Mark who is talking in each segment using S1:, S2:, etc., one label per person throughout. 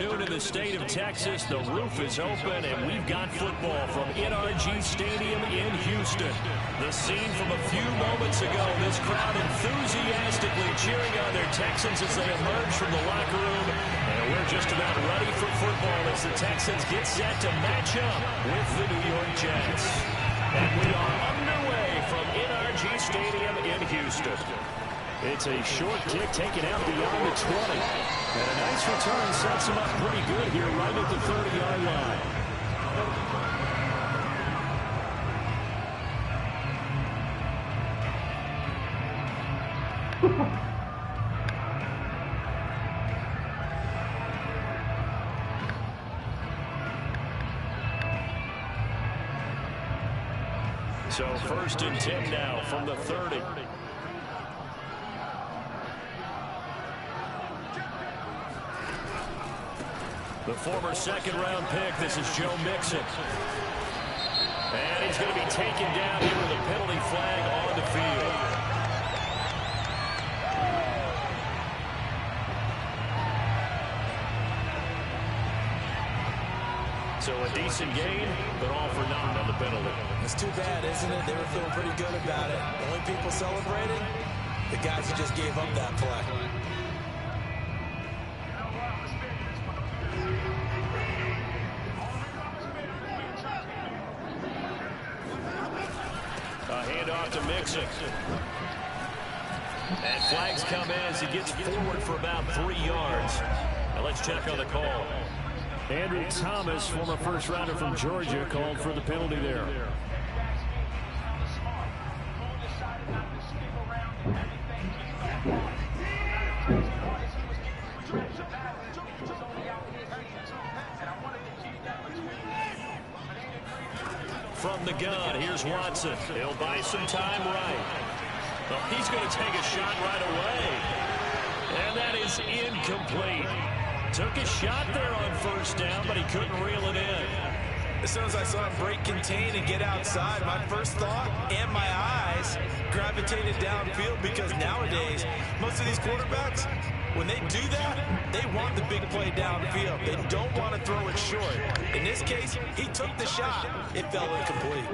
S1: afternoon in the state of Texas. The roof is open, and we've got football from NRG Stadium in Houston. The scene from a few moments ago, this crowd enthusiastically cheering on their Texans as they emerge from the locker room. And we're just about ready for football as the Texans get set to match up with the New York Jets. And we are underway from NRG Stadium in Houston. It's a short kick taken out beyond the 20. And a nice return sets him up pretty good here right at the 30-yard line. So 1st and 10 now from the 30. The former second-round pick, this is Joe Mixon. And he's going to be taken down here with a penalty flag on the field. So a decent gain, but all for naught on the penalty.
S2: It's too bad, isn't it? They were feeling pretty good about it. The only people celebrating, the guys who just gave up that play.
S1: Handoff to Mixon. And flags come in as he gets forward for about 3 yards. Now let's check on the call. Andrew Thomas, former first-rounder from Georgia, called for the penalty there. From the gun, here's Watson. He'll buy some time right. Well, he's going to take a shot right away. And that is incomplete. Took a shot there on 1st down, but he couldn't reel it in.
S2: As soon as I saw him break contain and get outside, my first thought and my eyes gravitated downfield, because nowadays, most of these quarterbacks, when they do that, they want the big play downfield. They don't want to throw it short. In this case, he took the shot. It fell incomplete.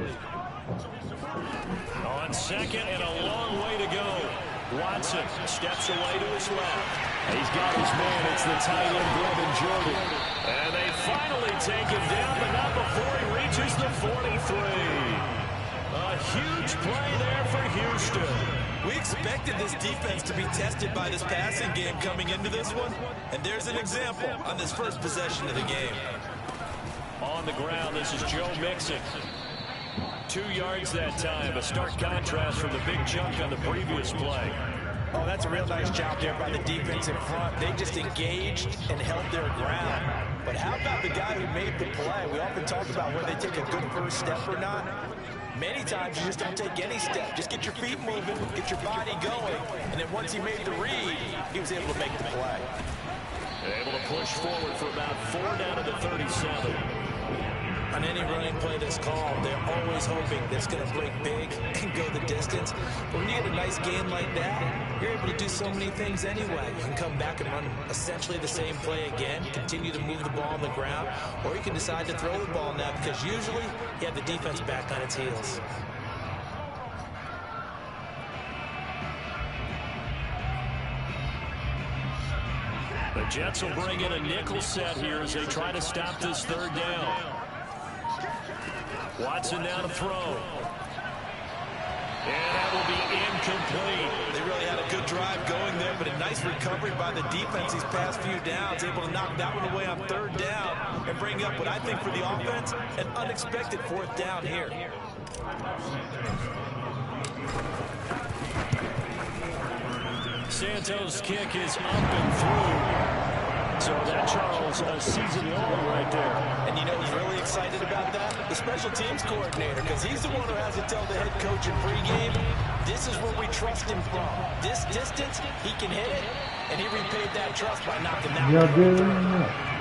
S1: On 2nd and a long way to go. Watson steps away to his left. He's got his man. It's the tight end, Brevin Jordan. And they finally take him down, but not before he reaches the 43. A huge play there for Houston.
S2: We expected this defense to be tested by this passing game coming into this one, and there's an example on this first possession of the game.
S1: On the ground, this is Joe Mixon. 2 yards that time, a stark contrast from the big chunk on the previous play.
S2: Oh, that's a real nice job there by the defense in front. They just engaged and held their ground. But how about the guy who made the play? We often talk about whether they take a good first step or not. Many times you just don't take any step. Just get your feet moving, get your body going, and then once he made the read, he was able to make the play.
S1: Able to push forward for about 4 down to the 37.
S2: On any running play that's called, they're always hoping that it's going to break big and go the distance. But when you get a nice gain like that, you're able to do so many things anyway. You can come back and run essentially the same play again, continue to move the ball on the ground, or you can decide to throw the ball now, because usually you have the defense back on its heels.
S1: The Jets will bring in a nickel set here as they try to stop this 3rd down. Watson now to throw. And that will be incomplete.
S2: They really had a good drive going there, but a nice recovery by the defense these past few downs, able to knock that one away on 3rd down and bring up what I think for the offense, an unexpected 4th down here.
S1: Santos' kick is up and through. So that, Charles, a season long right there.
S2: And you know who's really excited about that? The special teams coordinator, because he's the one who has to tell the head coach in pregame, this is where we trust him from. This distance, he can hit it, and he repaid that trust by knocking that one.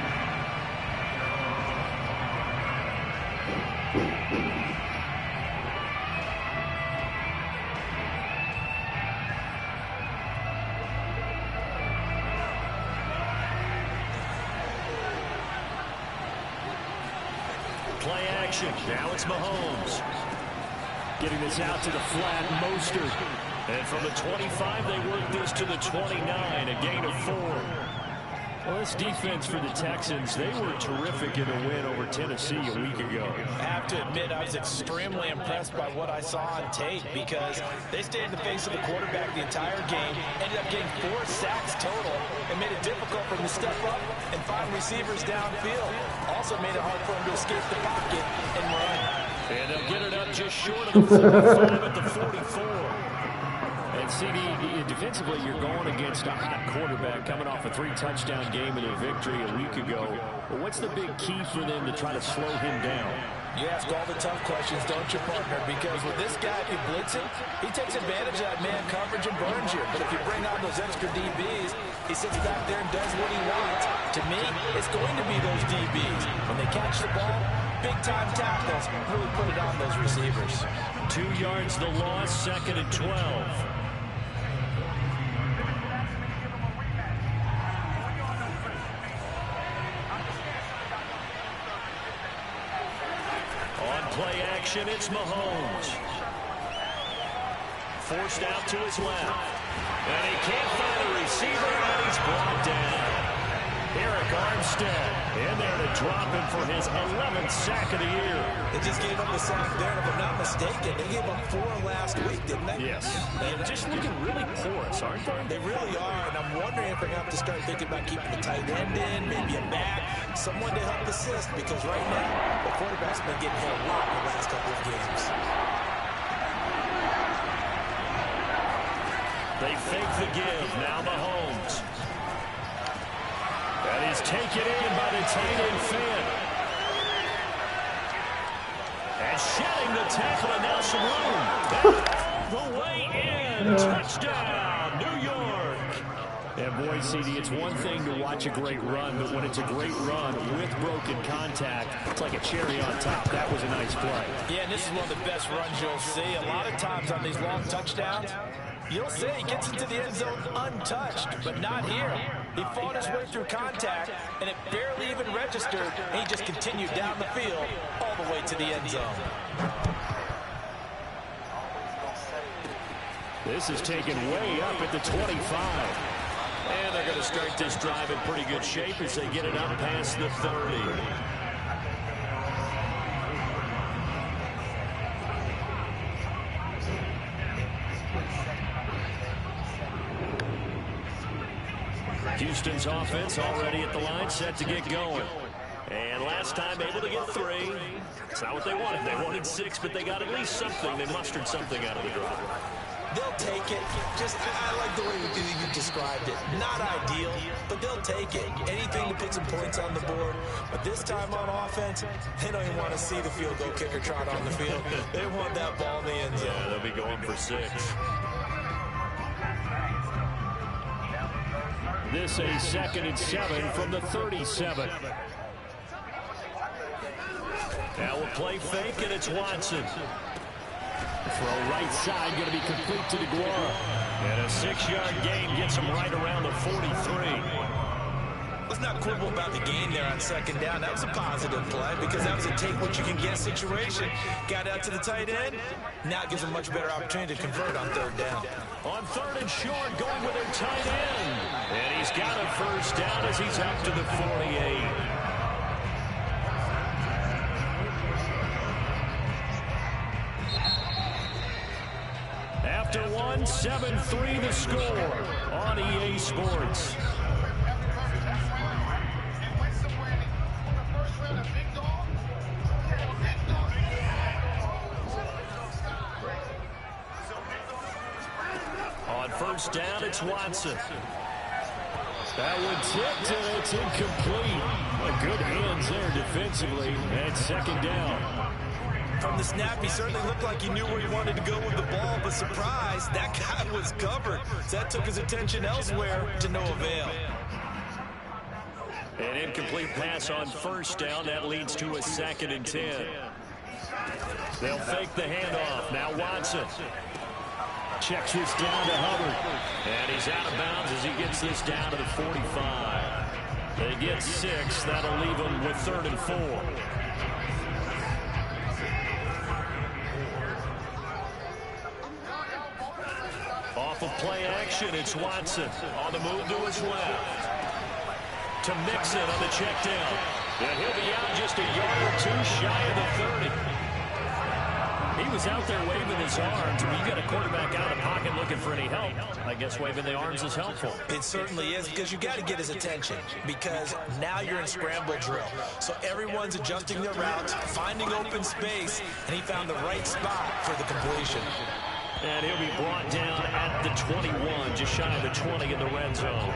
S1: action. Now it's Mahomes. Getting this out to the flat, Mostert. And from the 25, they work this to the 29, a gain of 4. Well, this defense for the Texans, they were terrific in a win over Tennessee a week ago.
S2: I have to admit, I was extremely impressed by what I saw on tape because they stayed in the face of the quarterback the entire game, ended up getting 4 sacks total, and made it difficult for him to step up and find receivers downfield. Also made it hard for him to escape the pocket and run.
S1: And they'll get it up just short of the 45 at the 44. And CD, defensively, you're going against a hot quarterback coming off a 3-touchdown game and a victory a week ago. But what's the big key for them to try to slow him down?
S2: You ask all the tough questions, don't you, partner? Because with this guy, if you blitz him, he takes advantage of that man coverage and burns you. But if you bring on those extra DBs, he sits back there and does what he wants. To me, it's going to be those DBs. When they catch the ball, big-time tackles really put it on those receivers.
S1: 2 yards the loss, 2nd and 12. Play action, it's Mahomes. Forced out to his left. And he can't find a receiver, and he's brought down. Eric Armstead in there to drop him for his 11th sack of the year.
S2: They just gave up a sack there, and if I'm not mistaken, they gave up 4 last week, didn't they?
S1: Yes. They're just looking really porous, aren't they?
S2: They really are, and I'm wondering if they're going to have to start thinking about keeping the tight end in, maybe a back, someone to help assist, because right now, the quarterback's been getting hit a lot in the last couple of games.
S1: They fake the give. Now Mahomes. And he's taken in by the tight end Fant. And shedding the tackle, and now some room. The way in. Touchdown, New York. And boy, CD, it's one thing to watch a great run, but when it's a great run with broken contact, it's like a cherry on top. That was a nice play.
S2: Yeah, and this is one of the best runs you'll see. A lot of times on these long touchdowns, you'll say he gets into the end zone untouched, but not here. He fought his way through contact, and it barely even registered, and he just continued down the field all the way to the end zone.
S1: This is taken way up at the 25. And they're going to start this drive in pretty good shape as they get it up past the 30. Houston's offense already at the line, set to get going. And last time able to get 3. It's not what they wanted. They wanted 6, but they got at least something. They mustered something out of the drive.
S2: They'll take it. I like the way you described it. Not ideal, but they'll take it. Anything to put some points on the board. But this time on offense, they don't even want to see the field goal kicker trot on the field. They want that ball in the end zone.
S1: Yeah, they'll be going for 6. This a 2nd and 7 from the 37. Now we'll play fake, and it's Watson. Throw right side, going to be complete to DeGuara. And a 6-yard gain gets him right around the 43.
S2: Let's not quibble about the gain there on 2nd down. That was a positive play because that was a take-what-you-can-get situation. Got out to the tight end. Now it gives a much better opportunity to convert on 3rd down.
S1: On 3rd and short, going with their tight end. And he's got a 1st down as he's up to the 48. After 1, 7-3 the score on EA Sports. On 1st down, it's Watson. That one tipped, and it's incomplete. Good hands there defensively, and 2nd down.
S2: From the snap, he certainly looked like he knew where he wanted to go with the ball, but surprise, that guy was covered. So that took his attention elsewhere to no avail.
S1: An incomplete pass on 1st down. That leads to a 2nd and 10. They'll fake the handoff. Now Watson checks this down to Hubbard. And he's out of bounds as he gets this down to the 45. They get 6. That'll leave them with 3rd and 4. Off of play action, it's Watson on the move to his left. To Mixon on the check down. And he'll be out just a yard or two shy of the 30. He was out there waving his arms. When you got a quarterback out of pocket looking for any help, I guess waving the arms is helpful.
S2: It certainly is, because you got to get his attention, because now you're in scramble drill. So everyone's adjusting their routes, finding open space, and he found the right spot for the completion.
S1: And he'll be brought down at the 21, just shy of the 20 in the red zone.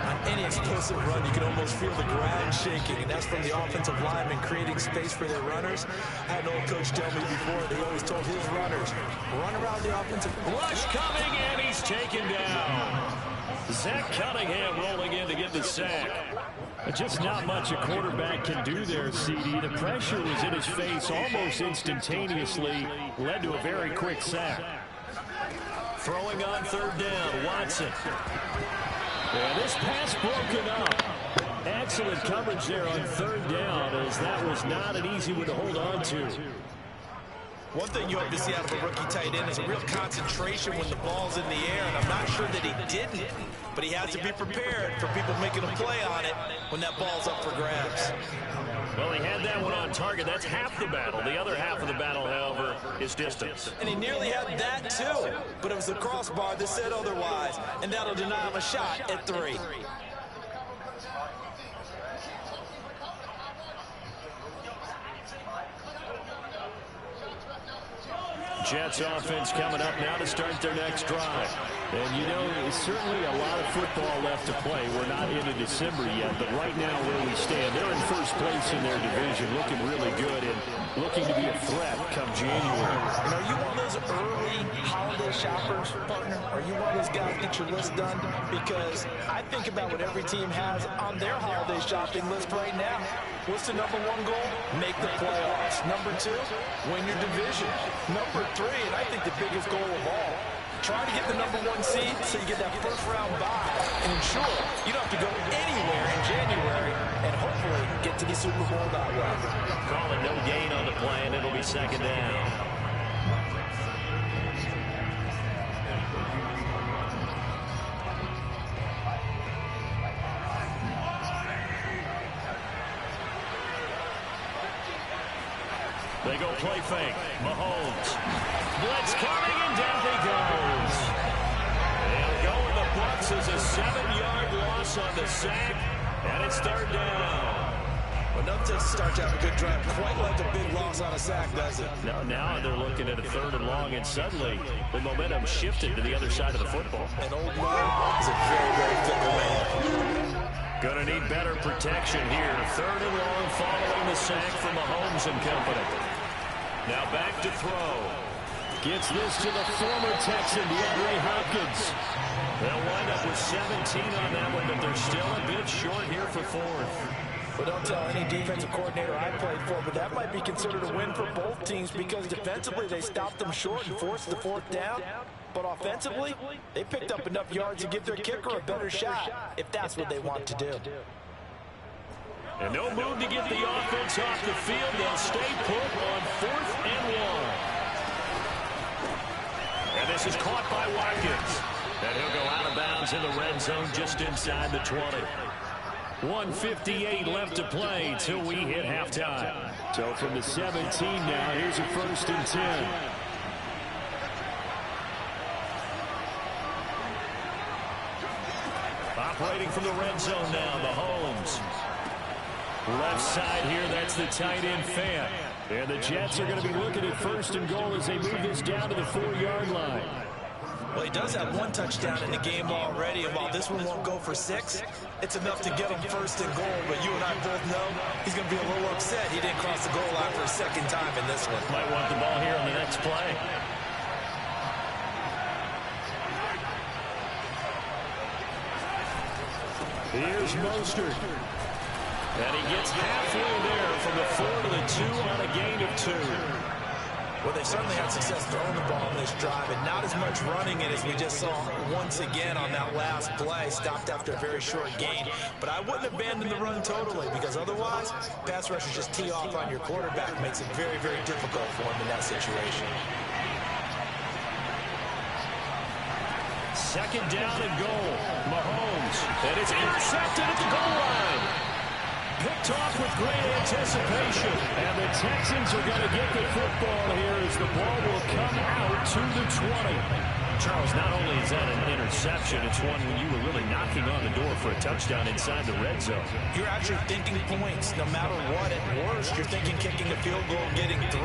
S2: On any explosive run, you can almost feel the ground shaking, and that's from the offensive linemen creating space for their runners. I had an old coach tell me before, they always told his runners, run around the offensive.
S1: Rush coming, and he's taken down. Zach Cunningham rolling in to get the sack. Just not much a quarterback can do there, CD. The pressure was in his face almost instantaneously, led to a very quick sack. Throwing on third down, Watson. Yeah, this pass broken up. Excellent coverage there on third down, as that was not an easy one to hold on to.
S2: One thing you hope to see out of a rookie tight end is a real concentration when the ball's in the air, and I'm not sure that he didn't, but he has to be prepared for people making a play on it when that ball's up for grabs.
S1: Well, he had that one on target. That's half the battle. The other half of the battle, however, is distance.
S2: And he nearly had that, too. But it was the crossbar that said otherwise, and that'll deny him a shot at 3.
S1: Jets offense coming up now to start their next drive. And, you know, there's certainly a lot of football left to play. We're not into December yet, but right now where we stand, they're in first place in their division, looking really good and looking to be a threat come January.
S2: And are you one of those early holiday shoppers, partner? Are you one of those guys get your list done? Because I think about what every team has on their holiday shopping list right now. What's the number 1 goal? Make the playoffs. Number 2, win your division. Number 3, and I think the biggest goal of all, try to get the number 1 seed so you get that first round bye and ensure you don't have to go anywhere in January and hopefully get to the Super Bowl that way.
S1: Calling no gain on the play, and it'll be second down. They go play fake. Mahomes. Blitz coming, and down he goes. They'll go in the Bucs as a 7-yard loss on the sack, and it's third down.
S2: Well, nothing starts out a good drive quite like a big loss on a sack, does it?
S1: No, now they're looking at a 3rd and long, and suddenly the momentum shifted to the other side of the football.
S2: And old Mo is a very, very fickle man.
S1: Gonna need better protection here. 3rd and long following the sack from Mahomes and company. Now back to throw. Gets this to the former Texan, DeAndre Hopkins. They'll wind up with 17 on that one, but they're still a bit short here for 4th.
S2: Well, don't tell any defensive coordinator I played for, but that might be considered a win for both teams because defensively they stopped them short and forced the 4th down. But offensively, they picked up enough yards to give their kicker a better shot, if that's what they want to do.
S1: And no move to get the offense off the field. They'll stay put on 4th and 1. And this is caught by Watkins. And he'll go out of bounds in the red zone just inside the 20. 1:58 left to play till we hit halftime. So from the 17 now, here's a 1st and 10. Operating from the red zone now, Mahomes. Left side here, that's the tight end Fant. And the Jets are going to be looking at 1st and goal as they move this down to the 4-yard line.
S2: Well, he does have 1 touchdown in the game already, and while this one won't go for 6, it's enough to get him 1st and goal. But you and I both know he's going to be a little upset he didn't cross the goal line for a 2nd time in this one.
S1: Might want the ball here on the next play. Here's Mostert. And he gets halfway there from the 4 to the 2 on a gain of 2.
S2: Well, they certainly had success throwing the ball on this drive, and not as much running it as we just saw once again on that last play. Stopped after a very short gain. But I wouldn't abandon the run totally, because otherwise, pass rushers just tee off on your quarterback. Makes it very, very difficult for him in that situation.
S1: second down and goal. Mahomes, and it's intercepted at the goal line. Picked off with great anticipation. And the Texans are going to get the football here as the ball will come out to the 20. Charles, not only is that an interception, it's one when you were really knocking on the door for a touchdown inside the red zone.
S2: You're actually thinking points. No matter what, at worst, you're thinking kicking a field goal and getting 3.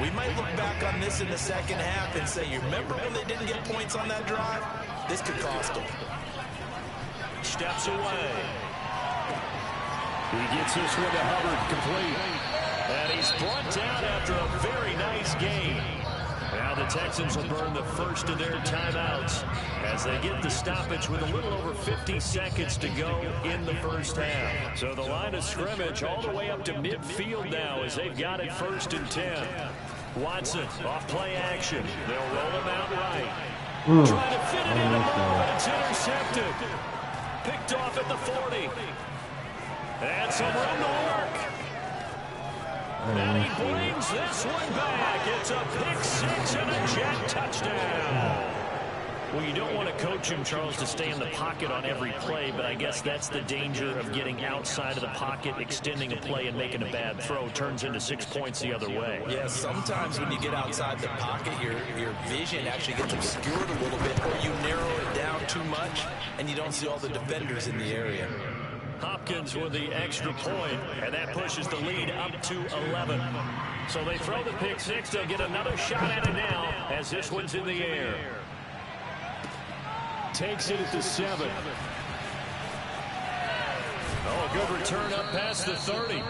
S2: We might look back on this in the second half and say, you remember when they didn't get points on that drive? This could cost them.
S1: Steps away. He gets this one to Hubbard, complete. And he's brought down after a very nice game. Now the Texans will burn the first of their timeouts as they get the stoppage with a little over 50 seconds to go in the first half. So the line of scrimmage all the way up to midfield now as they've got it 1st and 10. Watson off play action. They'll roll him out right. Trying to fit it in the ball, but it's intercepted. Picked off at the 40. And some room to work. And he brings this one back. It's a pick 6 and a Jet touchdown. Well, you don't want to coach him, Charles, to stay in the pocket on every play, but I guess that's the danger of getting outside of the pocket, extending a play, and making a bad throw. Turns into 6 points the other way.
S2: Yeah, sometimes when you get outside the pocket, your vision actually gets obscured a little bit, or you narrow it down too much, and you don't see all the defenders in the area.
S1: Hopkins with the extra point, and that pushes the lead up to 11. So they throw the pick 6. They'll get another shot at it now as this one's in the air. Takes it at the 7. Oh, good return up past the 30.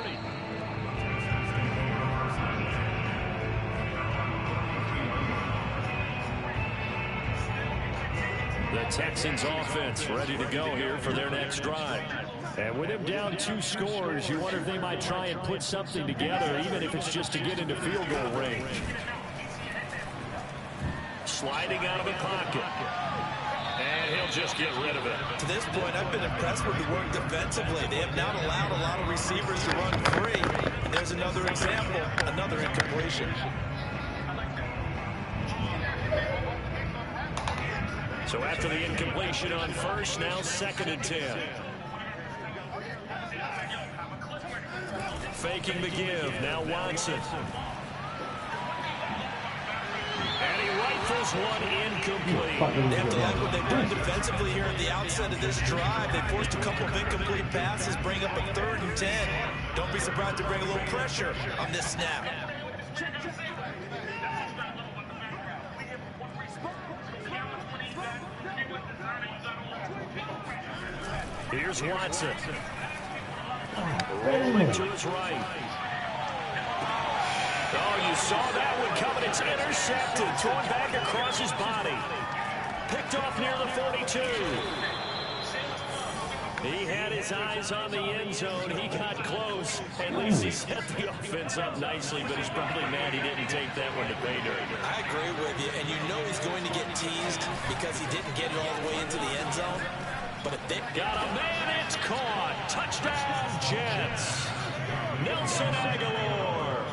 S1: The Texans offense ready to go here for their next drive. And with him down 2 scores, you wonder if they might try and put something together, even if it's just to get into field goal range. Sliding out of the pocket. And he'll just get rid of it.
S2: To this point, I've been impressed with the work defensively. They have not allowed a lot of receivers to run free. And there's another example, another incompletion.
S1: So after the incompletion on first, now 2nd and 10. Faking the give, now Watson. And he rifles one incomplete.
S2: They have to like what they've done defensively here at the outset of this drive. They forced a couple of incomplete passes, bring up a 3rd and 10. Don't be surprised to bring a little pressure on this snap.
S1: Here's Watson. Rolling to his right. Oh, you saw that one coming. It's intercepted. Thrown back across his body. Picked off near the 42. He had his eyes on the end zone. He got close. At least he set the offense up nicely, but he's probably mad he didn't take that one to pay dirt.
S2: I agree with you, and you know he's going to get teased because he didn't get it all the way into the end zone. But if they
S1: got a man, it's caught. Touchdown, Jets. Nelson Aguilar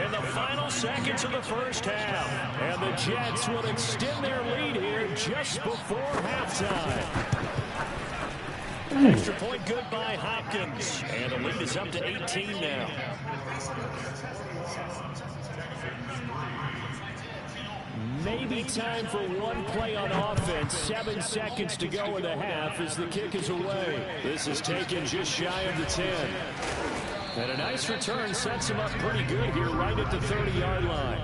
S1: in the final seconds of the first half. And the Jets will extend their lead here just before halftime. Extra point good by Hopkins. And the lead is up to 18 now. Maybe time for one play on offense. 7 seconds to go in the half as the kick is away. This is taken just shy of the 10. And a nice return sets him up pretty good here right at the 30-yard line.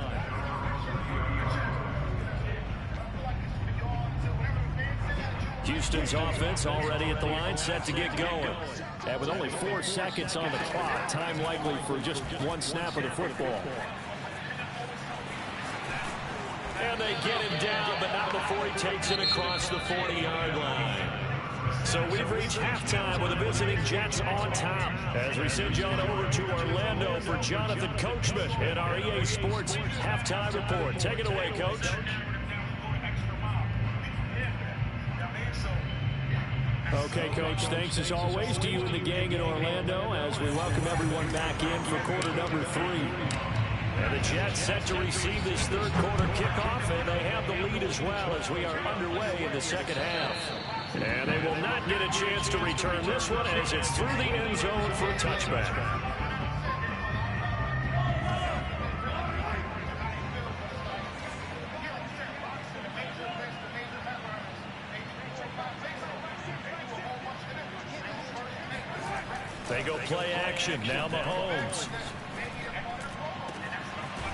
S1: Houston's offense already at the line, set to get going. And with only 4 seconds on the clock, time likely for just one snap of the football. And they get him down, but not before he takes it across the 40-yard line. So we've reached halftime with the visiting Jets on top. As we send you on over to Orlando for Jonathan Coachman in our EA Sports Halftime Report. Take it away, Coach. Okay, Coach, thanks as always to you and the gang in Orlando as we welcome everyone back in for quarter number 3. And the Jets set to receive this third quarter kickoff, and they have the lead as well as we are underway in the second half. And they will not get a chance to return this one as it's through the end zone for a touchback. They go play action. Now Mahomes.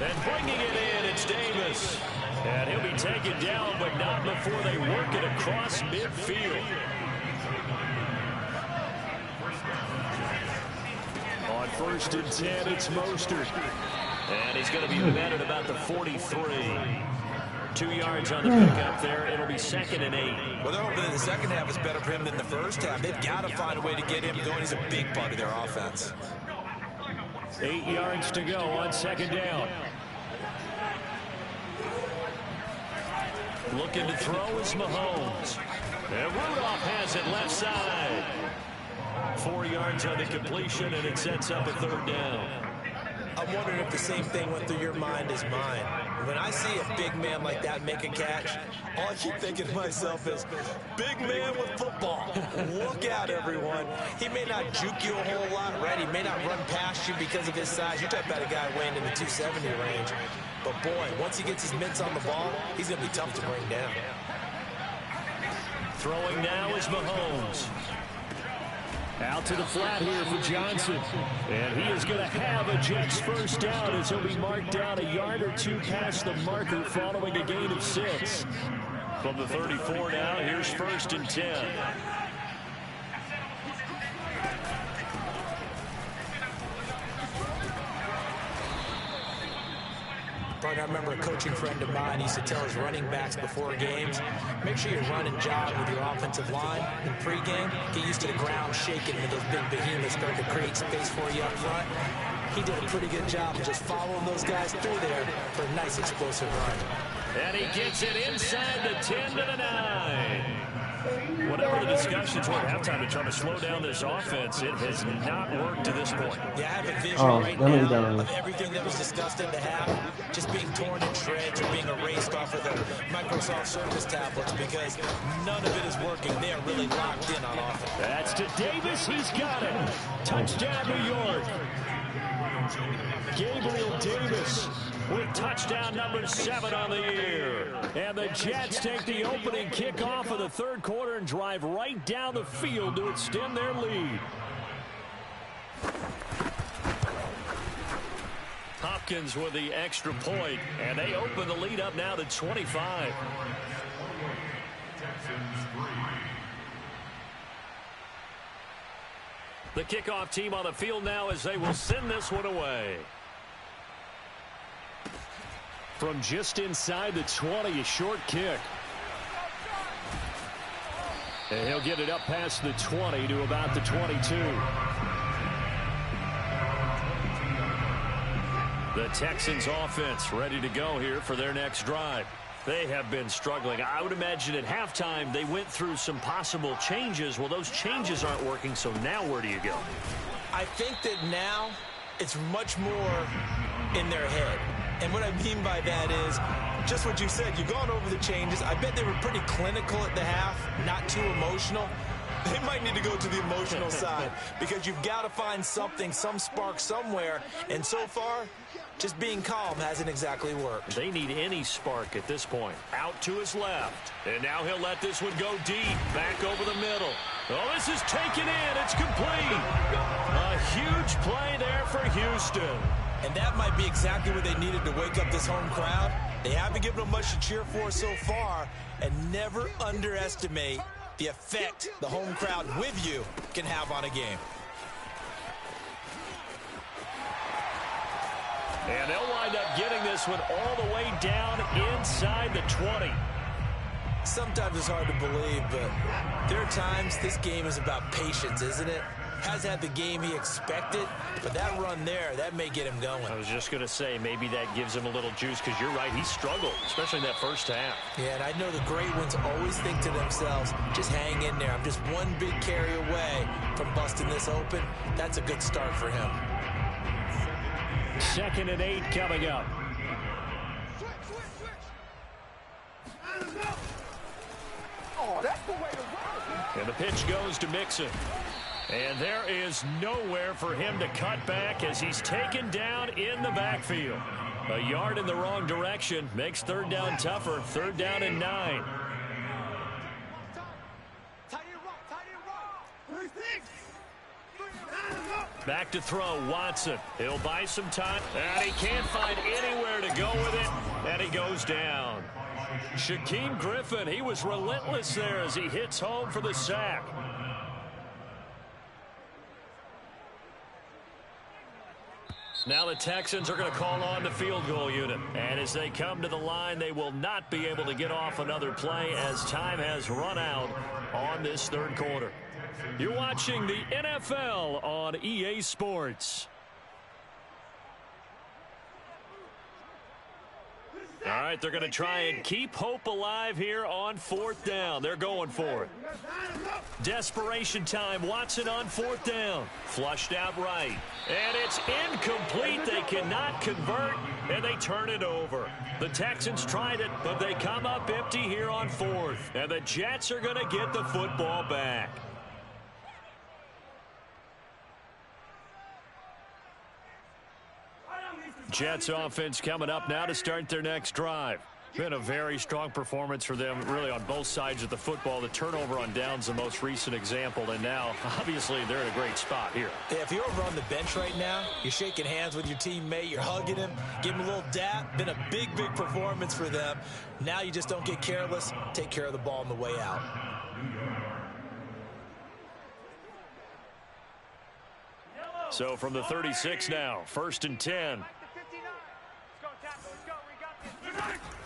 S1: And bringing it in, it's Davis. And he'll be taken down, but not before they work it across midfield. On 1st and 10, it's Mostert. And he's going to be met at about the 43. 2 yards on the pickup there. It'll be 2nd and 8.
S2: Well, they're hoping that the second half is better for him than the first half. They've got to find a way to get him going. He's a big part of their offense.
S1: 8 yards to go on 2nd down. Looking to throw is Mahomes. And Rudolph has it left side. 4 yards on the completion, and it sets up a 3rd down.
S2: I'm wondering if the same thing went through your mind as mine. When I see a big man like that make a catch, all I keep thinking to myself is, big man with football. Look out, everyone. He may not juke you a whole lot, right? He may not run past you because of his size. You're talking about a guy weighing in the 270 range. But, boy, once he gets his mitts on the ball, he's going to be tough to bring down.
S1: Throwing now is Mahomes. Out to the flat here for Johnson. And he is going to have a Jets first down as he'll be marked down a yard or two past the marker following a gain of 6. From the 34 now, here's 1st and 10.
S2: I remember a coaching friend of mine used to tell his running backs before games, make sure you run and jog with your offensive line in pregame. Get used to the ground shaking when those big behemoths start to create space for you up front. He did a pretty good job of just following those guys through there for a nice explosive run.
S1: And he gets it inside the 10 to the 9. Whatever the discussions were at halftime to try to slow down this offense, it has not worked to this point.
S2: Yeah, I have a vision right now of everything that was discussed in the half just being torn in shreds or being erased off of the Microsoft Surface tablets because none of it is working. They are really locked in on offense.
S1: That's to Davis. He's got it. Touchdown, New York. Gabriel Davis with touchdown number 7 on the year. And the Jets take the opening kickoff of the third quarter and drive right down the field to extend their lead. Hopkins with the extra point, and they open the lead up now to 25. The kickoff team on the field now as they will send this one away. From just inside the 20, a short kick. And he'll get it up past the 20 to about the 22. The Texans offense ready to go here for their next drive. They have been struggling. I would imagine at halftime they went through some possible changes. Well, those changes aren't working, so now where do you go?
S2: I think that now it's much more in their head. And what I mean by that is just what you said. You've gone over the changes. I bet they were pretty clinical at the half, not too emotional. They might need to go to the emotional side because you've got to find something, some spark somewhere. And so far, just being calm hasn't exactly worked.
S1: They need any spark at this point. Out to his left. And now he'll let this one go deep. Back over the middle. Oh, this is taken in. It's complete. A huge play there for Houston.
S2: And that might be exactly what they needed to wake up this home crowd. They haven't given them much to cheer for so far. And never underestimate the effect the home crowd with you can have on a game.
S1: And they'll wind up getting this one all the way down inside the 20.
S2: Sometimes it's hard to believe, but there are times this game is about patience, isn't it? Has had the game he expected, but that run there, that may get him going.
S1: I was just going to say, maybe that gives him a little juice, because you're right, he struggled, especially in that first half.
S2: Yeah, and I know the great ones always think to themselves, just hang in there. I'm just one big carry away from busting this open. That's a good start for him.
S1: 2nd and 8 coming up. And the pitch goes to Mixon. And there is nowhere for him to cut back as he's taken down in the backfield. A yard in the wrong direction makes 3rd down tougher. 3rd down and 9. Back to throw, Watson. He'll buy some time, and he can't find anywhere to go with it, and he goes down. Shaquem Griffin, he was relentless there as he hits home for the sack. Now the Texans are going to call on the field goal unit. And as they come to the line, they will not be able to get off another play as time has run out on this 3rd quarter. You're watching the NFL on EA Sports. All right, they're going to try and keep hope alive here on 4th down. They're going for it. Desperation time. Watson on 4th down. Flushed out right. And it's incomplete. They cannot convert, and they turn it over. The Texans tried it, but they come up empty here on 4th. And the Jets are going to get the football back. Jets offense coming up now to start their next drive. Been a very strong performance for them, really, on both sides of the football. The turnover on downs, the most recent example, and now, obviously, they're in a great spot here.
S2: Yeah, if you're over on the bench right now, you're shaking hands with your teammate, you're hugging him, give him a little dap. Been a big, big performance for them. Now you just don't get careless. Take care of the ball on the way out.
S1: So from the 36 now, 1st and 10.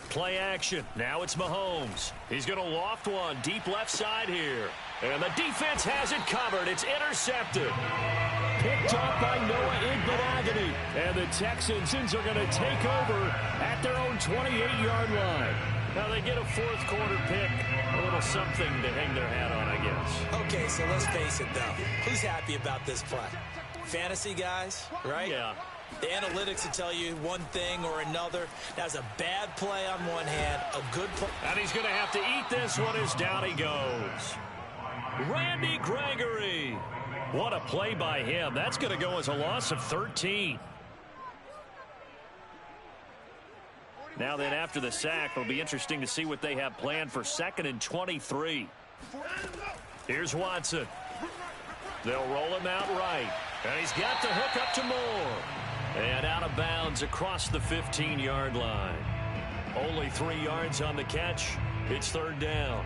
S1: Play action. Now it's Mahomes. He's going to loft one deep left side here. And the defense has it covered. It's intercepted. Picked up by Noah Igbinoghene. And the Texans are going to take over at their own 28-yard line. Now they get a 4th quarter pick. A little something to hang their hat on, I guess.
S2: Okay, so let's face it, though. Who's happy about this play? Fantasy guys, right?
S1: Yeah.
S2: The analytics will tell you one thing or another. That's a bad play on one hand, a good play.
S1: And he's going to have to eat this one as down he goes. Randy Gregory. What a play by him. That's going to go as a loss of 13. Now then, after the sack, it'll be interesting to see what they have planned for 2nd and 23. Here's Watson. They'll roll him out right. And he's got the hook up to Moore. And out of bounds across the 15-yard line. Only 3 yards on the catch. It's 3rd down.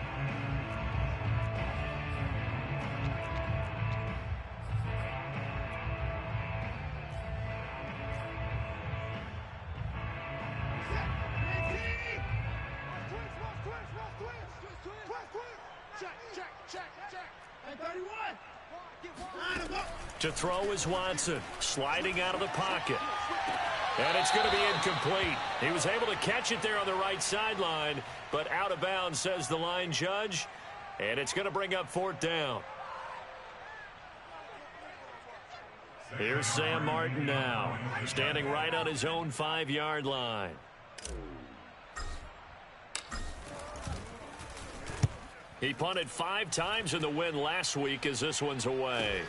S1: To throw is Watson, sliding out of the pocket. And it's going to be incomplete. He was able to catch it there on the right sideline, but out of bounds, says the line judge. And it's going to bring up 4th down. Here's Sam Martin now, standing right on his own 5-yard line. He punted 5 times in the win last week as this one's away.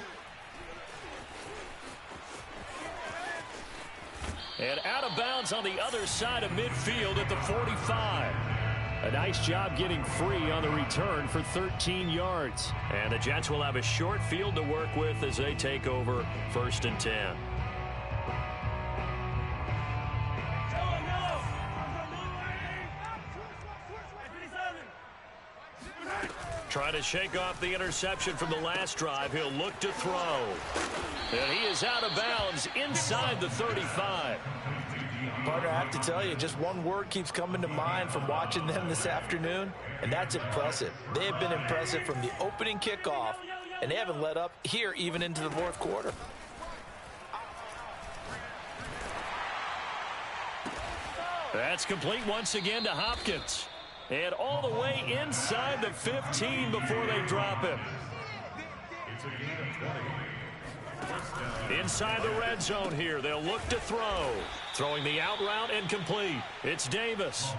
S1: And out of bounds on the other side of midfield at the 45. A nice job getting free on the return for 13 yards. And the Jets will have a short field to work with as they take over 1st and 10. Trying to shake off the interception from the last drive. He'll look to throw. And he is out of bounds inside the 35.
S2: Partner, I have to tell you, just one word keeps coming to mind from watching them this afternoon, and that's impressive. They have been impressive from the opening kickoff, and they haven't let up here even into the 4th quarter.
S1: That's complete once again to Hopkins. And all the way inside the 15 before they drop him. Inside the red zone here, they'll look to throw. Throwing the out route and complete. It's Davis.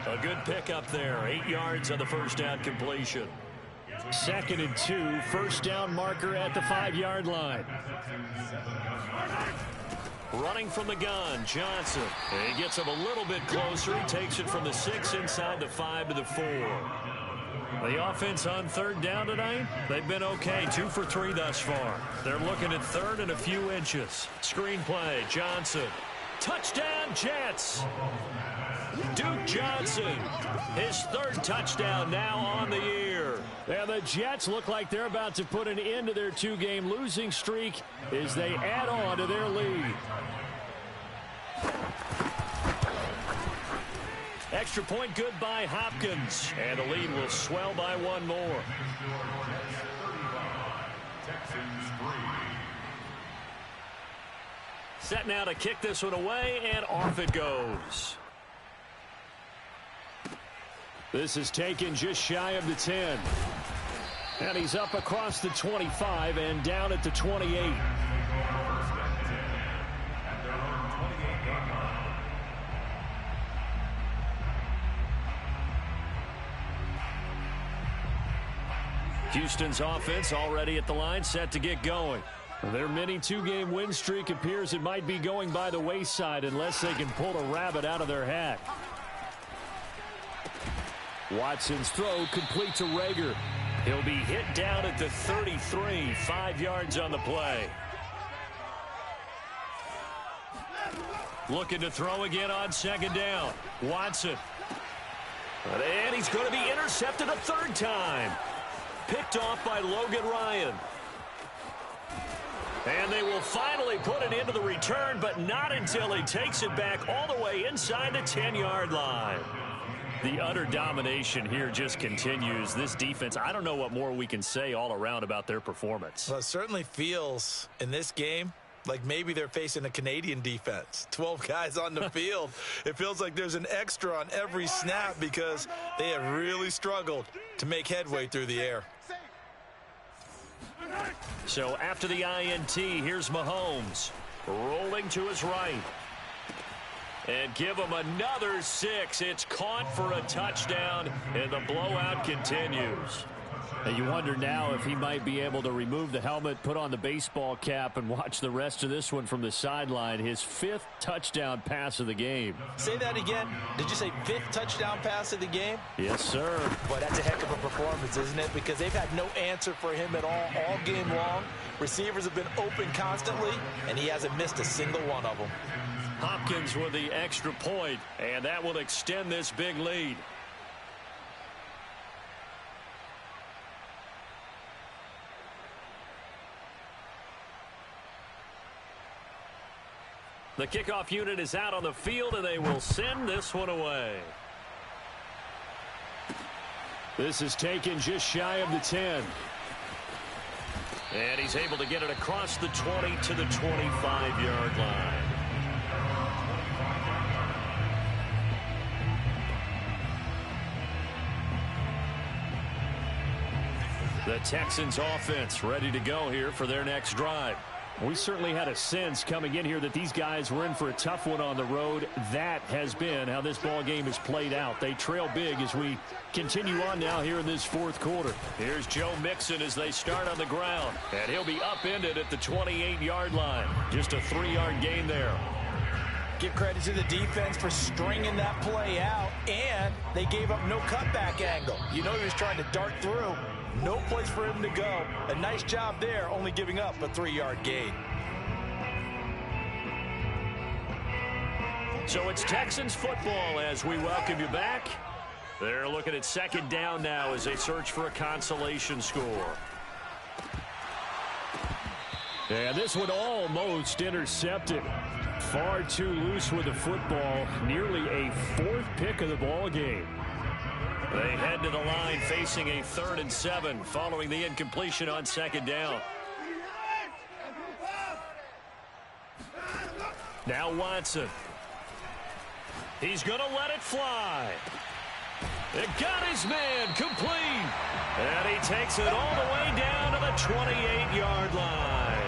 S1: A good pickup there. 8 yards on the first down completion. 2nd and 2, first down marker at the 5-yard line. Running from the gun, Johnson. He gets him a little bit closer. He takes it from the 6 inside the 5 to the 4. The offense on 3rd down tonight, they've been okay. 2 for 3 thus far. They're looking at 3rd and a few inches. Screen play, Johnson. Touchdown, Jets. Duke Johnson, his 3rd touchdown now on the year. And the Jets look like they're about to put an end to their 2-game losing streak as they add on to their lead. Extra point good by Hopkins. And the lead will swell by 1 more. Set now to kick this one away, and off it goes. This is taken just shy of the 10. And he's up across the 25 and down at the 28. Houston's offense already at the line, set to get going. Their mini 2-game win streak appears it might be going by the wayside unless they can pull a rabbit out of their hat. Watson's throw complete to Rager. He'll be hit down at the 33, 5 yards on the play. Looking to throw again on 2nd down. Watson. And he's going to be intercepted a 3rd time. Picked off by Logan Ryan. And they will finally put it into the return, but not until he takes it back all the way inside the 10-yard line. The utter domination here just continues. This defense, I don't know what more we can say all around about their performance.
S2: Well, it certainly feels in this game like maybe they're facing a Canadian defense. 12 guys on the field. It feels like there's an extra on every snap because they have really struggled to make headway through the air.
S1: So after the INT, here's Mahomes rolling to his right. And give him another 6. It's caught for a touchdown, and the blowout continues. And you wonder now if he might be able to remove the helmet, put on the baseball cap, and watch the rest of this one from the sideline. His 5th touchdown pass of the game.
S2: Say that again. Did you say 5th touchdown pass of the game?
S1: Yes, sir.
S2: Boy, that's a heck of a performance, isn't it? Because they've had no answer for him at all game long. Receivers have been open constantly, and he hasn't missed a single one of them.
S1: Hopkins with the extra point, and that will extend this big lead. The kickoff unit is out on the field, and they will send this one away. This is taken just shy of the 10. And he's able to get it across the 20 to the 25-yard line. The Texans offense ready to go here for their next drive. We certainly had a sense coming in here that these guys were in for a tough one on the road. That has been how this ball game has played out. They trail big as we continue on now here in this 4th quarter. Here's Joe Mixon as they start on the ground. And he'll be upended at the 28-yard line. Just a 3-yard gain there.
S2: Give credit to the defense for stringing that play out, and they gave up no cutback angle. You know he was trying to dart through. No place for him to go. A nice job there, only giving up a 3-yard gain.
S1: So it's Texans football as we welcome you back. They're looking at 2nd down now as they search for a consolation score. And this one almost intercepted. Far too loose with the football. Nearly a 4th pick of the ball game. They head to the line facing a 3rd and 7 following the incompletion on 2nd down. Now Watson. He's going to let it fly. It got his man complete. And he takes it all the way down to the 28-yard line.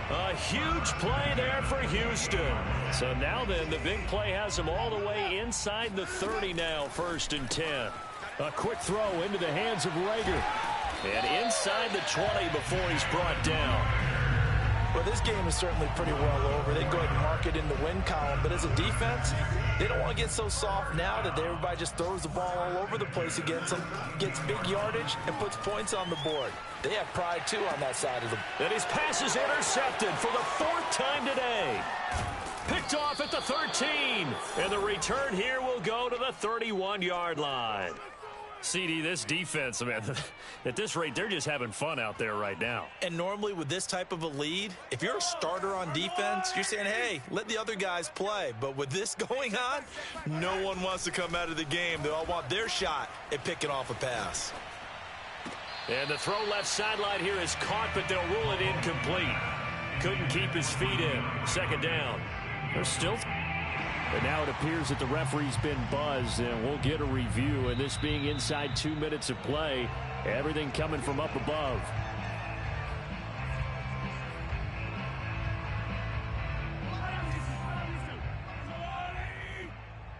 S1: A huge play there for Houston. So now then, the big play has them all the way inside the 30 now, 1st and 10. A quick throw into the hands of Rager. And inside the 20 before he's brought down.
S2: Well, this game is certainly pretty well over. They can go ahead and mark it in the win column. But as a defense, they don't want to get so soft now that everybody just throws the ball all over the place against them, gets big yardage, and puts points on the board. They have pride, too, on that side of the ball.
S1: And his pass is intercepted for the 4th time today. Picked off at the 13. And the return here will go to the 31-yard line. CD, this defense, man, at this rate, they're just having fun out there right now.
S2: And normally with this type of a lead, if you're a starter on defense, you're saying, hey, let the other guys play. But with this going on, no one wants to come out of the game. They all want their shot at picking off a pass.
S1: And the throw left sideline here is caught, but they'll rule it incomplete. Couldn't keep his feet in. 2nd down. They're still... And now it appears that the referee's been buzzed, and we'll get a review. And this being inside 2 minutes of play, everything coming from up above.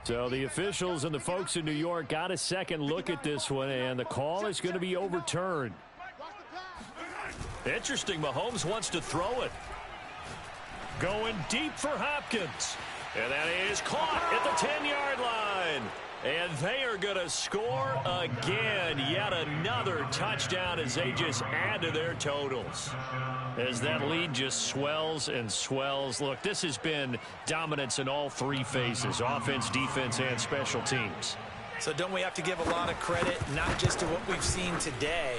S1: So the officials and the folks in New York got a second look at this one, and the call is going to be overturned. Interesting, Mahomes wants to throw it. Going deep for Hopkins. And that is caught at the 10-yard line. And they are going to score again. Yet another touchdown as they just add to their totals. As that lead just swells and swells. Look, this has been dominance in all 3 phases. Offense, defense, and special teams.
S2: So don't we have to give a lot of credit, not just to what we've seen today,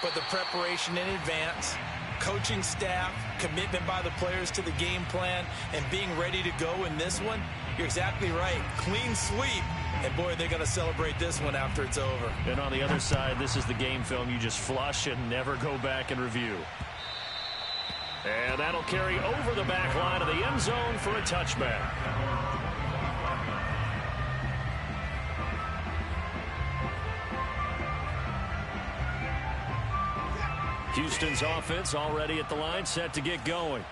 S2: but the preparation in advance, coaching staff, commitment by the players to the game plan, and being ready to go in this one? You're exactly right. Clean sweep. And, boy, they're going to celebrate this one after it's over.
S1: And on the other side, this is the game film you just flush and never go back and review. And that'll carry over the back line of the end zone for a touchback. Houston's offense already at the line, set to get going.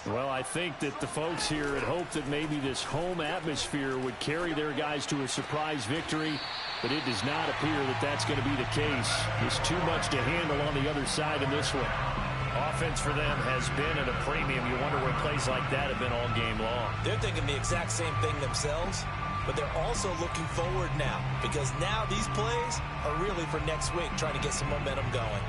S1: Well, I think that the folks here had hoped that maybe this home atmosphere would carry their guys to a surprise victory, but it does not appear that that's going to be the case. There's too much to handle on the other side in this one. Offense for them has been at a premium. You wonder where plays like that have been all game long.
S2: They're thinking the exact same thing themselves, but they're also looking forward now, because now these plays are really for next week, trying to get some momentum going.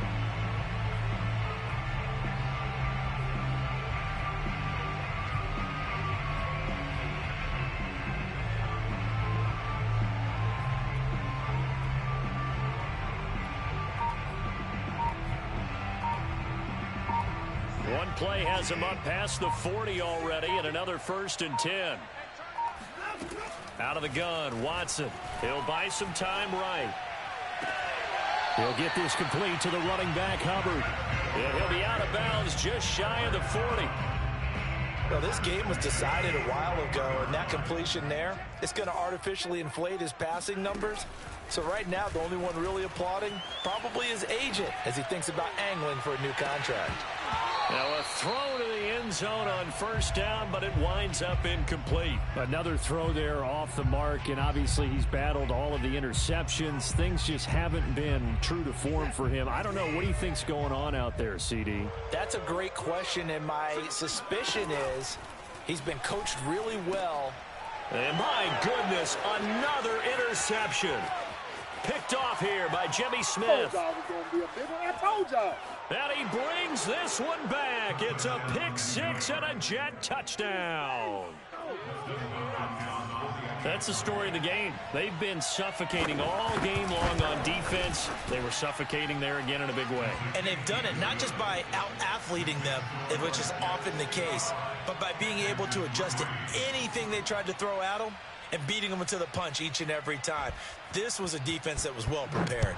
S1: One play has him up past the 40 already, and another 1st and 10. Out of the gun, Watson. He'll buy some time right. He'll get this complete to the running back, Hubbard. And he'll be out of bounds just shy of the 40.
S2: Well, this game was decided a while ago, and that completion there, it's going to artificially inflate his passing numbers. So right now, the only one really applauding probably his agent as he thinks about angling for a new contract.
S1: Now a throw to the end zone on 1st down, but it winds up incomplete. Another throw there off the mark, and obviously he's battled all of the interceptions. Things just haven't been true to form for him. I don't know. What do you think's going on out there, CD?
S2: That's a great question, and my suspicion is he's been coached really well.
S1: And my goodness, another interception. Picked off here by Jimmy Smith.
S3: I told y'all.
S1: And he brings this one back. It's a pick-6 and a Jet touchdown. That's the story of the game. They've been suffocating all game long on defense. They were suffocating there again in a big way.
S2: And they've done it not just by out-athleting them, which is often the case, but by being able to adjust to anything they tried to throw at them and beating them to the punch each and every time. This was a defense that was well prepared.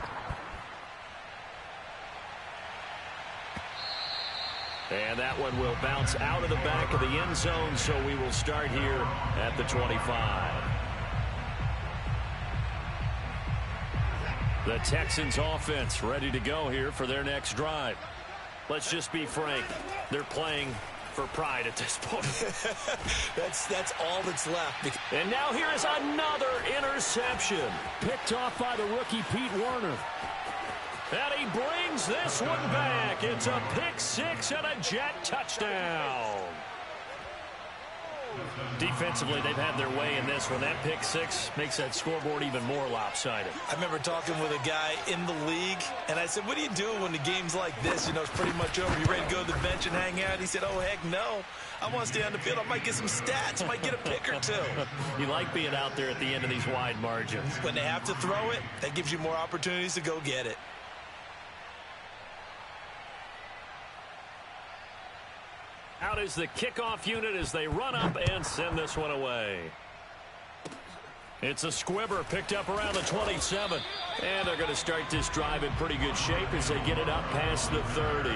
S1: And that one will bounce out of the back of the end zone, so we will start here at the 25. The Texans offense ready to go here for their next drive. Let's just be frank. They're playing for pride at this point.
S2: That's all that's left.
S1: And now here is another interception. Picked off by the rookie Pete Werner. And he brings this one back. It's a pick six and a Jet touchdown. Defensively, they've had their way in this one. That pick six makes that scoreboard even more lopsided.
S2: I remember talking with a guy in the league, and I said, what do you do when the game's like this? You know, it's pretty much over. You ready to go to the bench and hang out? He said, oh, heck no. I want to stay on the field. I might get some stats. I might get a pick or two.
S1: You like being out there at the end of these wide margins.
S2: When they have to throw it, that gives you more opportunities to go get it.
S1: Out is the kickoff unit as they run up and send this one away. It's a squibber picked up around the 27. And they're going to start this drive in pretty good shape as they get it up past the 30.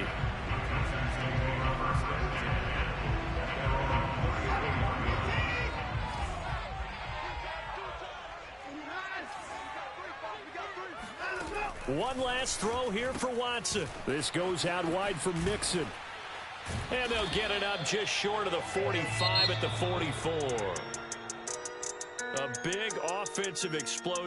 S1: One last throw here for Watson. This goes out wide for Mixon. And they'll get it up just short of the 45 at the 44. A big offensive explosion.